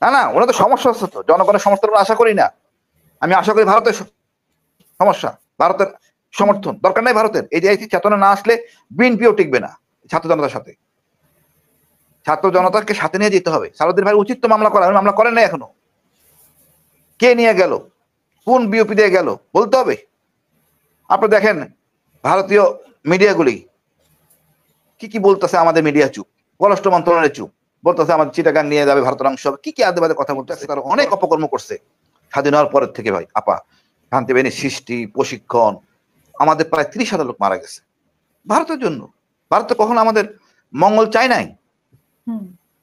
না না, ওরা তো সমস্যা হচ্ছে, তো জনগণের সমর্থন আশা করি না। আমি আশা করি ভারতের সমস্যা, ভারতের সমর্থন দরকার নাই ভারতের। এই যে চেতনা না আসলে বিএনপিও টিকবে না ছাত্র জনতার সাথে। ছাত্র জনতাকে সাথে নিয়ে যেতে হবে। সালাউদ্দিন ভাই উচিত তো মামলা করা, মামলা করেন না এখনো। কে নিয়ে গেল, কোন বিওপি দিয়ে গেল বলতে হবে। আপনি দেখেন ভারতীয় মিডিয়াগুলি কি কি বলতেছে, আমাদের মিডিয়া চুপ, পররাষ্ট্র মন্ত্রণালয় চুপ, বলতেছে আমাদের চিটাগাং নিয়ে যাবে, ভারতের অংশ হবে, কি কি আদে বাদে কথা বলতেছে। তারা অনেক অপকর্ম করছে স্বাধীন হওয়ার পরের থেকে ভাই আপা। শান্তিবাহিনীর সৃষ্টি, প্রশিক্ষণ, আমাদের প্রায় 30,000 লোক মারা গেছে ভারতের জন্য। ভারত তো কখনো আমাদের মঙ্গল চায় নাই।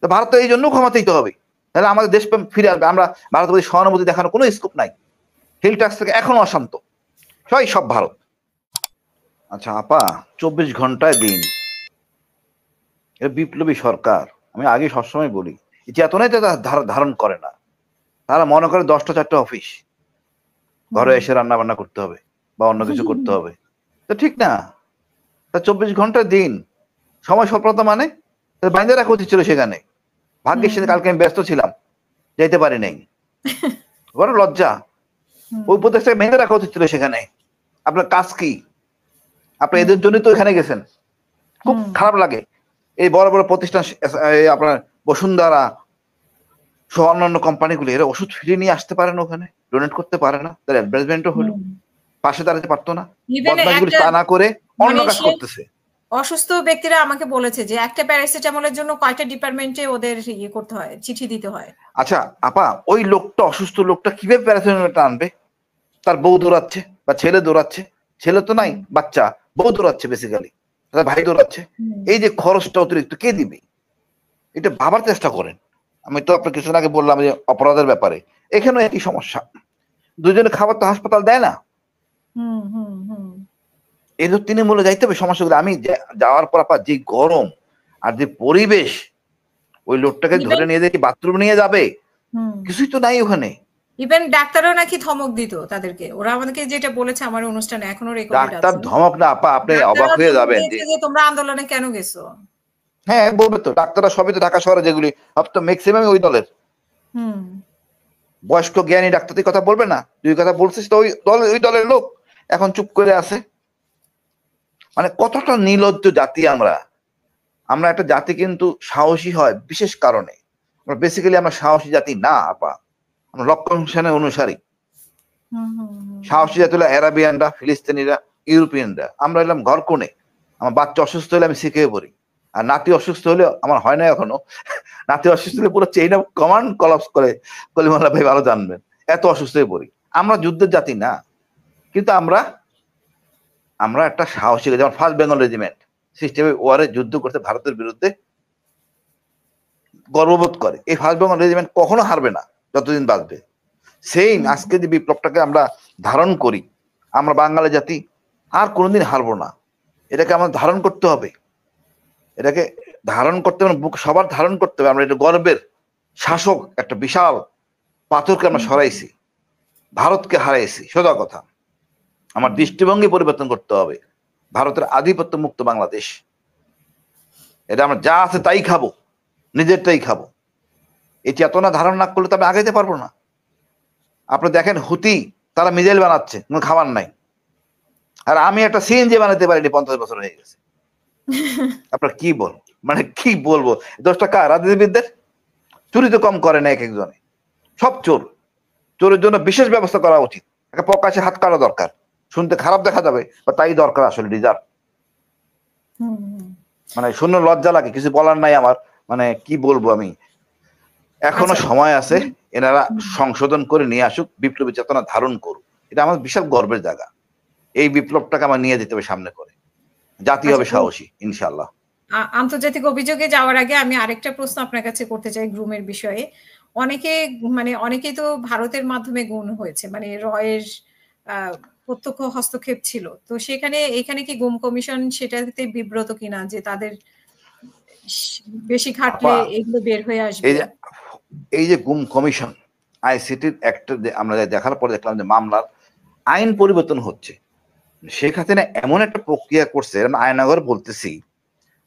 তো ভারত তো এই জন্য ক্ষমাতেই হবে, তাহলে আমাদের দেশপ্রেম ফিরে আসবে। আমরা ভারতের প্রতি সহানুভূতি দেখানোর কোনো স্কোপ নাই। হিল ট্যাক্স থেকে এখনো অশান্ত সব ভারত। আচ্ছা আপা, 24 ঘন্টায় দিন, এটা বিপ্লবী সরকার। আমি আগে সবসময় বলি, চেতনাই তো ধারণ করে না। তারা মনে করে 10টা 4টা অফিস, ঘরে এসে রান্না বান্না করতে হবে বা অন্য কিছু করতে হবে। তো ঠিক না, তা 24 ঘন্টার দিন, সময় স্বল্পতা মানে বাইরে রাখা উচিত ছিল সেখানে। ভাগ্যের সাথে কালকে আমি ব্যস্ত ছিলাম, যেতে পারি নাই, বড় লজ্জা। ওই উপদেশটাকে মেনে রাখা উচিত ছিল সেখানে। আপনার কাজ কি? আপনি এদের জন্যই তো এখানে গেছেন। খুব খারাপ লাগে, এই বড় বড় প্রতিষ্ঠান, আপনার বসুন্ধরা সহ অন্যান্য কোম্পানিগুলি, এরা ওষুধ ফিরিয়ে নিয়ে আসতে পারে না, ওখানে ডোনেট করতে পারে না, তার অ্যাডভার্টাইজমেন্টও হলো, পাশে দাঁড়াতে পারতো না। বদমাশগুলি তা না করে অন্য কাজ করতেছে। অসুস্থ ব্যক্তিরা আমাকে বলেছে যে একটা প্যারাসিটামলের জন্য কয়টা ডিপার্টমেন্টে ওদের ইয়ে করতে হয়, চিঠি দিতে হয়। আচ্ছা আপা, ওই লোকটা, অসুস্থ লোকটা কিভাবে প্যারাসিটামলটা আনবে? তার বউ দৌড়াচ্ছে বা ছেলে দৌড়াচ্ছে, ছেলে তো নাই, বাচ্চা, বউ দৌড়াচ্ছে, বেসিক্যালি তার ভাই দৌড়াচ্ছে। এই যে খরচটা অতিরিক্ত কে দিবে? এটা ভাবার চেষ্টা করেন। আমি তো আপনার কিছুদিন আগে বললাম যে অপরাধের ব্যাপারে, এখানেও একই সমস্যা। দুজনে খাবার তো হাসপাতাল দেয় না। এই তো তৃণমূলে যাইতে হবে সমস্যাগুলো। আমি যাওয়ার পর আপা যে গরম আর যে পরিবেশ, ওই লোকটাকে ধরে নিয়ে যায় বাথরুম নিয়ে যাবে, কিছুই তো নাই ওখানে। ইভেন ডাক্তারও নাকি ধমক দিত তাদেরকে। ওরা আমাদেরকে যেটা বলেছে আমার অনুষ্ঠানে, এখনো রেকর্ডেড আছে। ডাক্তার ধমক না আপা, আপনি অবাক হয়ে যাবেন যে তোমরা আন্দোলনে কেন গেছো। হ্যাঁ বলবে তো, ডাক্তাররা সবই তো ঢাকা শহরে যেগুলি, সব তো ম্যাক্সিমাম ওই দলের। বয়স্ক জ্ঞানী ডাক্তার তুই কথা বলবে না? তুই কথা বলছিস তো ওই দলের লোক এখন চুপ করে আছে। মানে কতটা নির্লজ্জ জাতি আমরা। আমরা একটা জাতি কিন্তু সাহসী হয় বিশেষ কারণে। আমরা বেসিক্যালি আমরা সাহসী জাতি না আপা, আমরা রক্ষণ সেনের অনুসারী। সাহসী জাতি হলো অ্যারাবিয়ানরা, ফিলিস্তিনিরা, ইউরোপিয়ানরা। আমরা এলাম ঘর কোণে। আমার বাচ্চা অসুস্থ হলে আমি শিখে পড়ি, আর নাতি অসুস্থ হলে, আমার হয় না এখনো, নাতি অসুস্থ হলে পুরো চেইন অফ কমান্ড কলাপস করে, কলিমুল্লাহ ভাই ভালো জানবেন, এত অসুস্থ হয়ে পড়ি। আমরা যুদ্ধের জাতি না, কিন্তু আমরা একটা সাহসী, যেমন ফার্স্ট বেঙ্গল রেজিমেন্ট সিস্টেমে ওয়ারে যুদ্ধ করতে ভারতের বিরুদ্ধে গর্ববোধ করে। এই ফার্স্ট বেঙ্গল রেজিমেন্ট কখনো হারবে না যতদিন বাঁচবে। সেই আজকে যে বিপ্লবটাকে আমরা ধারণ করি, আমরা বাঙালি জাতি আর কোনোদিন হারবো না। এটাকে আমাদের ধারণ করতে হবে, এটাকে ধারণ করতে হবে, বুক সবার ধারণ করতে হবে। আমরা এটা গর্বের শাসক, একটা বিশাল পাথরকে আমরা সরাইছি, ভারতকে হারাইছি, সোজা কথা। আমার দৃষ্টিভঙ্গি পরিবর্তন করতে হবে। ভারতের আধিপত্য মুক্ত বাংলাদেশ, এটা আমরা যা আছে তাই খাবো, নিজেরটাই খাবো। এই চেতনা ধারণ না করলে তো আমি আগাইতে পারবো না। আপনি দেখেন হুতি, তারা মিসাইল বানাচ্ছে, কোনো খাবার নাই। আর আমি একটা সিএনজি বানাতে পারিনি, 50 বছর হয়ে গেছে। আপনার কি বল, মানে কি বলবো? 10 টাকা রাজনীতিবিদদের চুরি তো কম করে না এক একজনে, সব চোর। চোরের জন্য বিশেষ ব্যবস্থা করা উচিত, একটা প্রকাশে হাত কাটা দরকার। শুনতে খারাপ দেখা যাবে, বা তাই দরকার আসলে, রিজার্ভ। মানে শুনে লজ্জা লাগে, কিছু বলার নাই আমার। মানে কি বলবো আমি, এখনো সময় আছে। এনারা সংশোধন করে নিয়ে আসুক, বিপ্লবী চেতনা ধারণ করুক। এটা আমার বিশাল গর্বের জায়গা। এই বিপ্লবটাকে আমার নিয়ে যেতে হবে সামনে করে, জাতি হবে সাহসী ইনশাআল্লাহ। আন্তর্জাতিক অভিযোগে যাওয়ার আগে আমি আরেকটা প্রশ্ন আপনার কাছে করতে চাই গ্রুমের বিষয়ে। অনেকেই তো ভারতের মাধ্যমে গুম হয়েছে, মানে রয়ের প্রত্যক্ষ হস্তক্ষেপ ছিল। তো এখানে কি গুম কমিশন সেটাতে বিব্রত কিনা যে তাদের বেশি খাটলে এগুলো বের হয়ে আসবে? এই যে গুম কমিশন, আইসিটির একটা আমরা দেখার পরে দেখলাম যে মামলার আইন পরিবর্তন হচ্ছে। শেখ হাসিনা এমন একটা প্রক্রিয়া করছে, আয়নাঘর বলতেছি,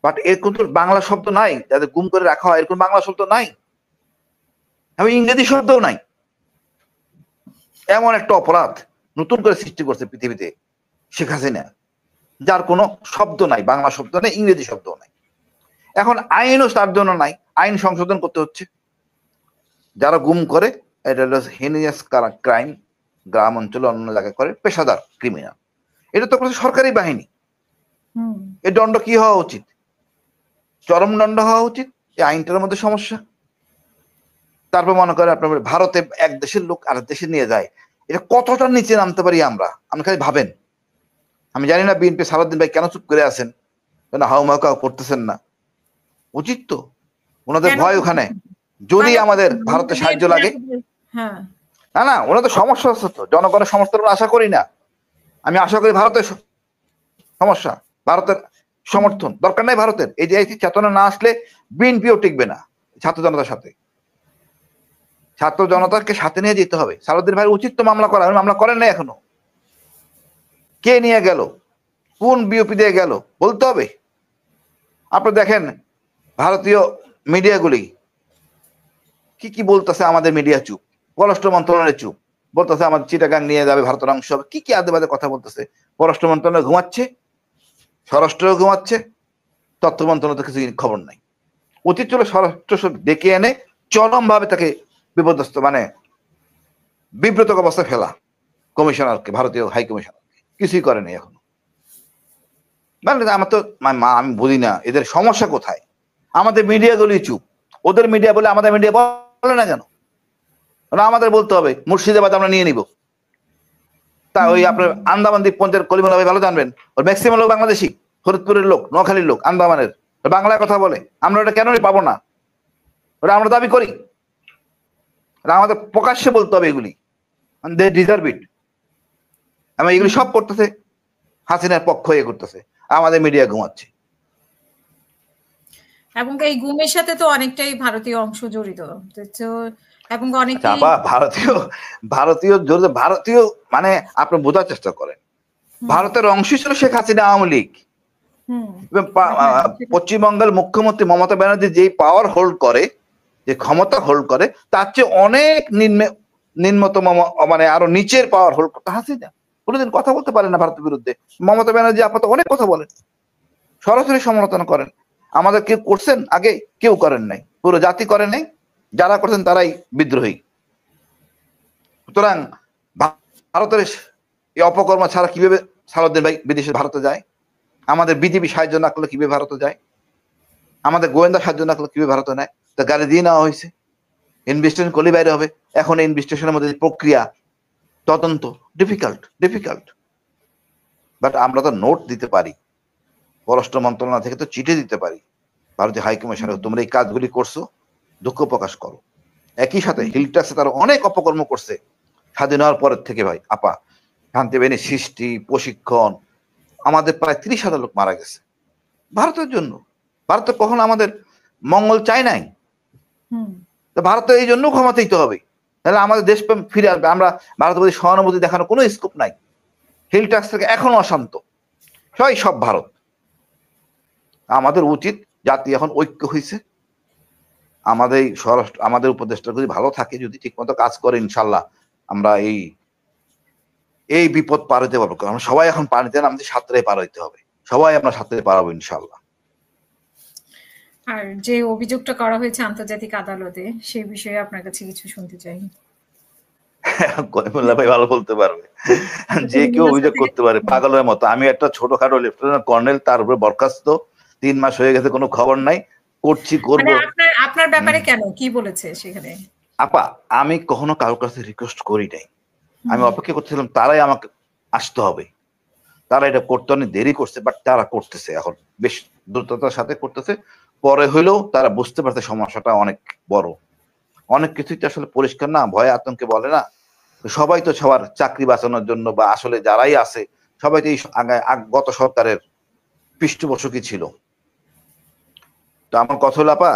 বাট এর কিন্তু বাংলা শব্দ নাই। যাদের গুম করে রাখা হয় এরকম বাংলা শব্দ নাই। আমি ইংরেজি শব্দও নাই। এমন একটা অপরাধ নতুন করে সৃষ্টি করছে পৃথিবীতে শেখ হাসিনা, যার কোনো শব্দ নাই, বাংলা শব্দ নেই, ইংরেজি শব্দ নাই। এখন আইনও তার জন্য নাই, আইন সংশোধন করতে হচ্ছে। যারা গুম করে এটা হলো হেনিয়াস ক্রাইম, গ্রাম অঞ্চলে অন্য জায়গায় করে পেশাদার ক্রিমিনাল, এটা তো করছে সরকারি বাহিনী। এর দণ্ড কি হওয়া উচিত? চরম দণ্ড হওয়া উচিত। এই আইনটার মধ্যে সমস্যা। তারপর মনে করে আপনার ভারতে এক দেশের লোক আরেক দেশে নিয়ে যায়, এটা কতটা নিচে নামতে পারি আমরা? আপনি খালি ভাবেন। আমি জানি না বিএনপি সারাদিন ভাই কেন চুপ করে আছেন, কেন হাউমাউ করতেছেন না? উচিত তো, ওনাদের ভয় ওখানে যদি আমাদের ভারতের সাহায্য লাগে। না না, ওনাদের সমস্যা হচ্ছে তো, জনগণের সমর্থন আশা করি না। আমি আশা করি ভারতের সমস্যা, ভারতের সমর্থন দরকার নাই ভারতের। এই যে চেতনা না আসলে বিএনপিও টিকবে না ছাত্র জনতার সাথে। ছাত্র জনতাকে সাথে নিয়ে যেতে হবে। সারাদিন ভাই উচিত তো মামলা করা, মামলা করেন না এখনো। কে নিয়ে গেল, কোন বিওপি দিয়ে গেল বলতে হবে। আপনি দেখেন ভারতীয় মিডিয়াগুলি কি কি বলতেছে, আমাদের মিডিয়া চুপ, পররাষ্ট্র মন্ত্রণালয় চুপ, বলতেছে আমাদের চিটাগাং নিয়ে যাবে, ভারতের অংশ হবে, কি কি আদে বাদে কথা বলতেছে। পররাষ্ট্র মন্ত্রণালয় ঘুমাচ্ছে, স্বরাষ্ট্র ঘুমাচ্ছে, তথ্য মন্ত্রণালয় কিছু খবর নাই। উচিত ছিল স্বরাষ্ট্র ডেকে এনে চরম ভাবে তাকে বিপদস্ত মানে বিব্রত অবস্থায় ফেলা কমিশনারকে, ভারতীয় হাই কমিশনারকে। কিছুই করেনি এখনো। মানে আমার তো আমি বুঝি না এদের সমস্যা কোথায়। আমাদের মিডিয়াগুলি চুপ, ওদের মিডিয়া বলে আমাদের মিডিয়া বলে না কেন? আমাদের বলতে হবে মুর্শিদাবাদ আমরা নিয়ে নিব। তা ওই আপনার আন্দামান দ্বীপপুঞ্জের কলিমুল্লাহ ভাই ভালো জানবেন, ওর ম্যাক্সিমাম লোক বাংলাদেশি, ফরিদপুরের লোক, নোয়াখালীর লোক, আন্দামানের, বাংলায় কথা বলে। আমরা ওটা কেন পাবো না? ওটা আমরা দাবি করি, আমাদের প্রকাশ্যে বলতে হবে এগুলি, দে ডিজার্ভ ইট। আমি এগুলি সব করতেছে হাসিনার পক্ষ হয়ে করতেছে, আমাদের মিডিয়া ঘুমাচ্ছে। এবং এই গুমের সাথে তো অনেকটাই ভারতীয় অংশ জড়িত। এবং অনেকে ভারতীয় মানে আপনি বোঝার চেষ্টা করেন, ভারতের অংশ ছিল শেখ হাসিনা, আওয়ামী লীগ। পশ্চিমবঙ্গের মুখ্যমন্ত্রী মমতা ব্যানার্জি যেই পাওয়ার হোল্ড করে, যে ক্ষমতা হোল্ড করে, তার চেয়ে অনেক নিম্নতম মানে আরো নিচের পাওয়ার হোল্ড করতে হাসিনা। কোনোদিন কথা বলতে পারে না ভারতের বিরুদ্ধে। মমতা ব্যানার্জি আপাতত অনেক কথা বলেন, সরাসরি সমালোচনা করেন। আমাদের কেউ করছেন আগে? কেউ করেন নাই, পুরো জাতি করেন নাই। যারা করছেন তারাই বিদ্রোহী। সুতরাং ভারতের এই অপকর্ম ছাড়া কিভাবে সারাদিন ভাই বিদেশে ভারতে যায়? আমাদের বিজেপি সাহায্য না করলে কিভাবে ভারতে যায়? আমাদের গোয়েন্দা সাহায্য না করলে কিভাবে ভারতে নেয়? তা গাড়ি দিয়ে নেওয়া হয়েছে, ইনভেস্টিগেশন করলে বাইরে হবে। এখন এই ইনভেস্টিগেশনের মধ্যে প্রক্রিয়া, তদন্ত ডিফিকাল্ট। বাট আমরা তো নোট দিতে পারি, পররাষ্ট্র মন্ত্রণালয় থেকে তো চিঠি দিতে পারি ভারতীয় হাইকমিশনে, তোমরা এই কাজগুলি করছো, দুঃখ প্রকাশ করো। একই সাথে হিলটাক্সে তারা অনেক অপকর্ম করছে স্বাধীন হওয়ার পরের থেকে ভাই আপা। শান্তি বাহিনী সৃষ্টি, প্রশিক্ষণ, আমাদের প্রায় 30,000 লোক মারা গেছে ভারতের জন্য। ভারত কখনো আমাদের মঙ্গল চায় নাই। ভারত এই জন্য ক্ষমাতেই তো হবে, তাহলে আমাদের দেশপ্রেম ফিরে আসবে। আমরা ভারতের প্রতি সহানুভূতি দেখানোর কোনো স্কোপ নাই। হিলটাক্স থেকে এখন অশান্ত সব ভারত। আমাদের উচিত, জাতি এখন ঐক্য হয়েছে, আমাদের স্বরাষ্ট্র, আমাদের উপদেষ্টা যদি ভালো থাকে, যদি ঠিক মতো কাজ করে, ইনশাল্লাহ আমরা এই বিপদ পার হইতে পারবো। কারণ সবাই এখন পানিতে নামতে সাঁতরে পার হইতে হবে, সবাই আমরা সাঁতরে পারবো ইনশাল্লাহ। আর যে অভিযোগটা করা হয়েছে আন্তর্জাতিক আদালতে, সেই বিষয়ে আপনার কাছে কিছু শুনতে চাই। কলিমুল্লাহ ভাই ভালো বলতে পারবে, যে কেউ অভিযোগ করতে পারে পাগলের মতো। আমি একটা ছোটখাটো লেফটেন্যান্ট কর্নেল, তার উপরে বরখাস্ত, 3 মাস হয়ে গেছে, কোনো খবর নাই, করছি করবো। আপনার ব্যাপারে কেন কি বলেছে সেখানে? আপা আমি কখনো কারোর কাছে রিকোয়েস্ট করি নাই, আমি অপেক্ষা করছিলাম তারাই আমাকে আসতে হবে। তারা এটা করতে অনেক দেরি করছে, বাট তারা করতেছে, এখন বেশ দ্রুততার সাথে করতেছে। পরে হইলেও তারা বুঝতে পারছে সমস্যাটা অনেক বড়, অনেক কিছুই তো আসলে পরিষ্কার না, ভয়ে আতঙ্কে বলে না। সবাই তো সবার চাকরি বাঁচানোর জন্য, বা আসলে যারাই আছে সবাই তো এই গত সরকারের পৃষ্ঠপোষকই ছিল। তো আমার কথা হলো আপা,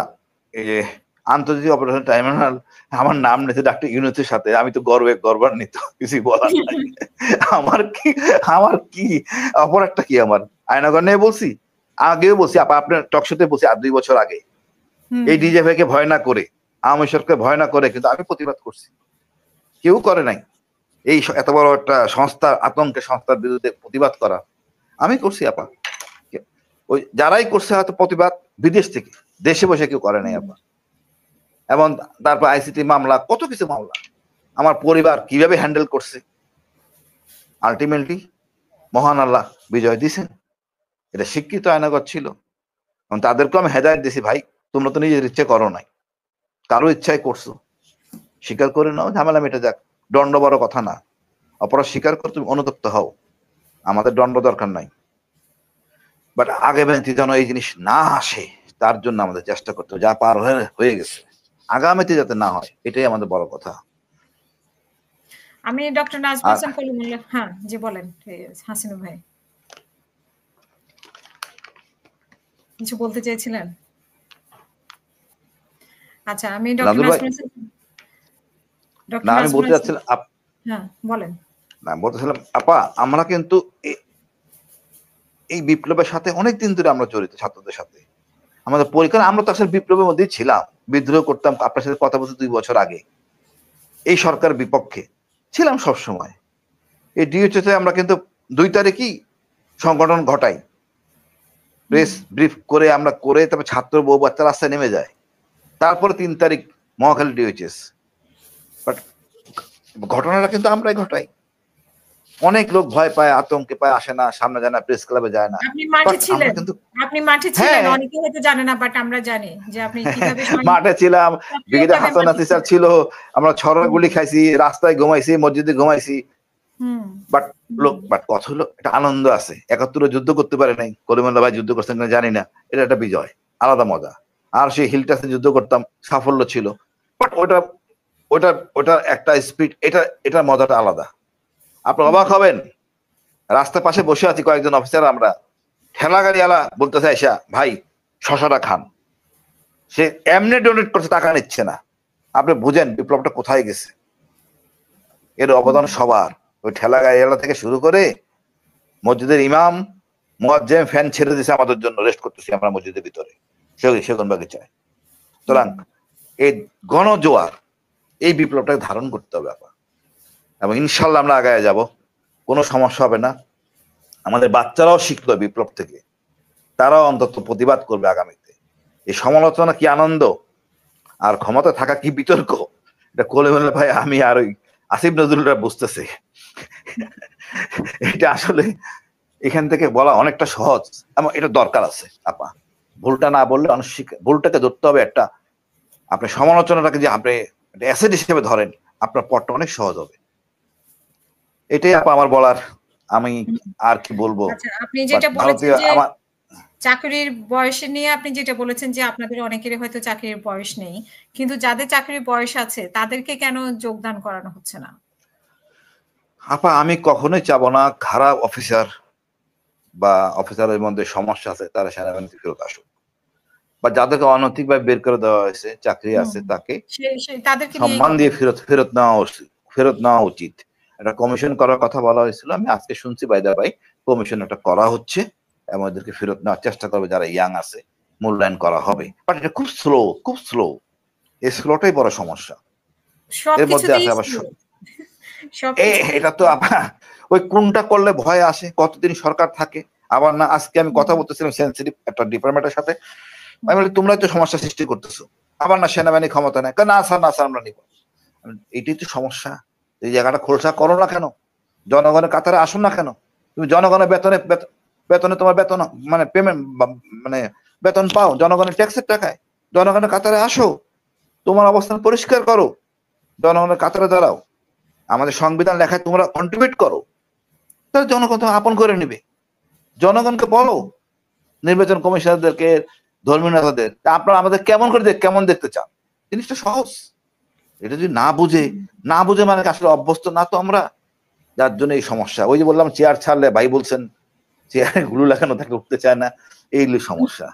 এই যে আন্তর্জাতিক অপারেশন ট্রাইব্যুনাল আমার নাম নিয়েছে ডাক্তার ইউনূসের সাথে, আমি তো গর্বান্বিত, কিছুই বলার নাই। আমার কি অপরাধটা কি? আমার আয়নাগর নিয়ে বলছি, আগেও বলছি আপা, আপনার টকশোতে বলছি, আর 2 বছর আগে, এই ডিজেফাই কে ভয় না করে আওয়ামী সরকার ভয় না করে, কিন্তু আমি প্রতিবাদ করছি, কেউ করে নাই। এই এত বড় একটা সংস্থার, আতঙ্কের সংস্থার বিরুদ্ধে প্রতিবাদ করা আমি করছি আপা। ওই যারাই করছে হয়তো প্রতিবাদ বিদেশ থেকে, দেশে বসে কেউ করে নাই আপা। এবং তারপর আইসিটি মামলা, কত কিছু মামলা আমার পরিবার কিভাবে হ্যান্ডেল করছে, আলটিমেটলি মহান আল্লাহ বিজয় দিছেন। এটা শিক্ষিত আইনগত ছিল এবং তাদেরকে আমি হেদায়ত দিছি, ভাই তোমরা তো নিজের ইচ্ছে করো নাই, কারো ইচ্ছায় করছো, স্বীকার করে নাও, ঝামেলা মেটে যাক, দণ্ড বড় কথা না, অপরাধ স্বীকার করে তুমি অনুতপ্ত হও, আমাদের দণ্ড দরকার নাই। বাট আগে বেঁচে যেন এই জিনিস না আসে, তার জন্য আমাদের চেষ্টা করতে হবে, যা পার হয়ে গেছে আগামীতে যাতে না হয়, এটাই আমাদের বড় কথা। আমি ডক্টর নাজমুল হাসান কলিমুল্লাহ, হ্যাঁ জি বলেন হাসিনুর ভাই, কিছু বলতে চেয়েছিলেন? আচ্ছা, আমি ডক্টর নাজমুল হাসান, না আমি বলতে চাচ্ছিলাম, হ্যাঁ বলেন। না বলতেছিলাম আপা, আমরা কিন্তু এই বিপ্লবের সাথে অনেকদিন ধরে আমরা জড়িত, ছাত্রদের সাথে আমাদের পরীক্ষা, আমরা তো আসলে বিপ্লবের মধ্যেই ছিলাম, বিদ্রোহ করতাম, আপনার সাথে কথা বলতে 2 বছর আগে এই সরকার বিপক্ষে ছিলাম সব সময়। এই ডিএচএতে আমরা কিন্তু 2 তারিখই সংগঠন ঘটাই, প্রেস ব্রিফ করে আমরা করে, তারপর ছাত্র বউ বাচ্চা রাস্তায় নেমে যায়, তারপরে 3 তারিখ মহাখালী ডিএচএস। বাট ঘটনাটা কিন্তু আমরাই ঘটাই। অনেক লোক ভয় পায়, আতঙ্কে পায়, আসে না, সামনে যায় না, প্রেস ক্লাবে যায় না। আপনি মাঠে ছিলেন, আপনি মাঠে ছিলেন, অনেকে হয়তো জানে না, বাট আমরা জানি যে আপনি কিভাবে মাঠে ছিলাম, ব্রিগেডিয়ার হাসান নাসির স্যার ছিল, আমরা ছড়া গুলি খাইছি, রাস্তায় ঘুমাইছি, মসজিদে ঘুমাইছি। বাট কথা হলো একটা আনন্দ আছে, 71 যুদ্ধ করতে পারে নাই, কলিমুল্লাহ ভাই যুদ্ধ করছেন কিনা জানি না, এটা একটা বিজয়, আলাদা মজা। আর সেই হিলটাসে যুদ্ধ করতাম, সাফল্য ছিল। বাট ওটা একটা স্পিড, এটা মজাটা আলাদা। আপনি অবাক হবেন, রাস্তার পাশে বসে আছি কয়েকজন অফিসার, আমরা ঠেলা গাড়ি আলা বলতেছে আইসা, ভাই শশাটা খান, সে এমনি ডোনেট করছে, টাকা নিচ্ছে না। আপনি বুঝেন বিপ্লবটা কোথায় গেছে, এর অবদান সবার। ওই ঠেলা গাড়ি আলা থেকে শুরু করে মসজিদের ইমাম মুয়াজ্জিম ফ্যান ছেড়ে দিয়েছে আমাদের জন্য, রেস্ট করতেছি আমরা মসজিদের ভিতরে সেগুন বাগিচায়। সুতরাং এই গণজোয়ার, এই বিপ্লবটাকে ধারণ করতে হবে আপা, এবং ইনশাল্লাহ আমরা আগায় যাব, কোনো সমস্যা হবে না। আমাদের বাচ্চারাও শিখলো বিপ্লব থেকে, তারাও অন্তত প্রতিবাদ করবে আগামীতে। এই সমালোচনা কি আনন্দ, আর ক্ষমতা থাকা কি বিতর্ক, এটা কলিমুল্লাহ ভাই আমি আর ওই আসিফ নজরুলরা বুঝতেছে। এটা আসলে এখান থেকে বলা অনেকটা সহজ, এবং এটা দরকার আছে আপা। ভুলটা না বললে ভুলটাকে ধরতে হবে, একটা আপনি সমালোচনাটাকে যে আপনি অ্যাসেট হিসেবে ধরেন, আপনার পথটা অনেক সহজ হবে। এটাই আপা আমার বলার, আমি আর কি বলবো। আপনি যেটা বলেছেন যে চাকরির বয়স নিয়ে, আপনি যেটা বলেছেন যে আপনাদের অনেকেরই হয়তো চাকরির বয়স নেই, কিন্তু যাদের চাকরির বয়স আছে তাদেরকে কেন যোগদান করানো হচ্ছে না? আপা আমি কখনোই চাবো না খারাপ অফিসার বা অফিসারের মধ্যে সমস্যা আছে তারা সেনাবাহিনীতে ফেরত আসুক, বা যাদেরকে অনৈতিকভাবে বের করে দেওয়া হয়েছে, চাকরি আছে, তাকে সম্মান দিয়ে ফেরত নেওয়া উচিত। একটা কমিশন করার কথা বলা হয়েছিল, আমি আজকে শুনছি বাইদা ভাই কমিশন একটা করা হচ্ছে, এবং ওদেরকে ফেরত নেওয়ার চেষ্টা করবে, যারা ইয়াং আছে মূল্যায়ন করা হবে। বাট এটা খুব স্লো, এই স্লোটাই বড় সমস্যা। এর মধ্যে আছে আবার এটা তো আবার ওই কোনটা করলে ভয় আসে, কতদিন সরকার থাকে, আবার না। আজকে আমি কথা বলতেছিলাম সেন্সিটিভ একটা ডিপার্টমেন্টের সাথে, আমি বলি তোমরা তো সমস্যা সৃষ্টি করতেছো, আবার না সেনাবাহিনী ক্ষমতা নেই, না স্যার আমরা নিব। এইটাই তো সমস্যা, এই জায়গাটা খোলসা করো না কেন, জনগণের কাতারে আসুন না কেন? তুমি জনগণের বেতনে তোমার বেতন মানে পেমেন্ট মানে বেতন পাও জনগণের ট্যাক্সের টাকায়, জনগণের কাতারে আসো, তোমার অবস্থান পরিষ্কার করো, জনগণের কাতারে দাঁড়াও, আমাদের সংবিধান লেখায় তোমরা কন্ট্রিবিউট করো, তাহলে জনগণ তো আপন করে নিবে। জনগণকে বলো, নির্বাচন কমিশনারদেরকে, ধর্মীয় নেতাদের, আপনারা আমাদের কেমন দেখতে চান, জিনিসটা সহজ। এটা যদি না বুঝে মানে আসলে অভ্যস্ত না তো আমরা, যার জন্য এই সমস্যা। ওই যে বললাম চেয়ার ছাড়লে, ভাই বলছেন চেয়ারে গুলো লাগানো থাকে, উঠতে চায় না, এই সমস্যা।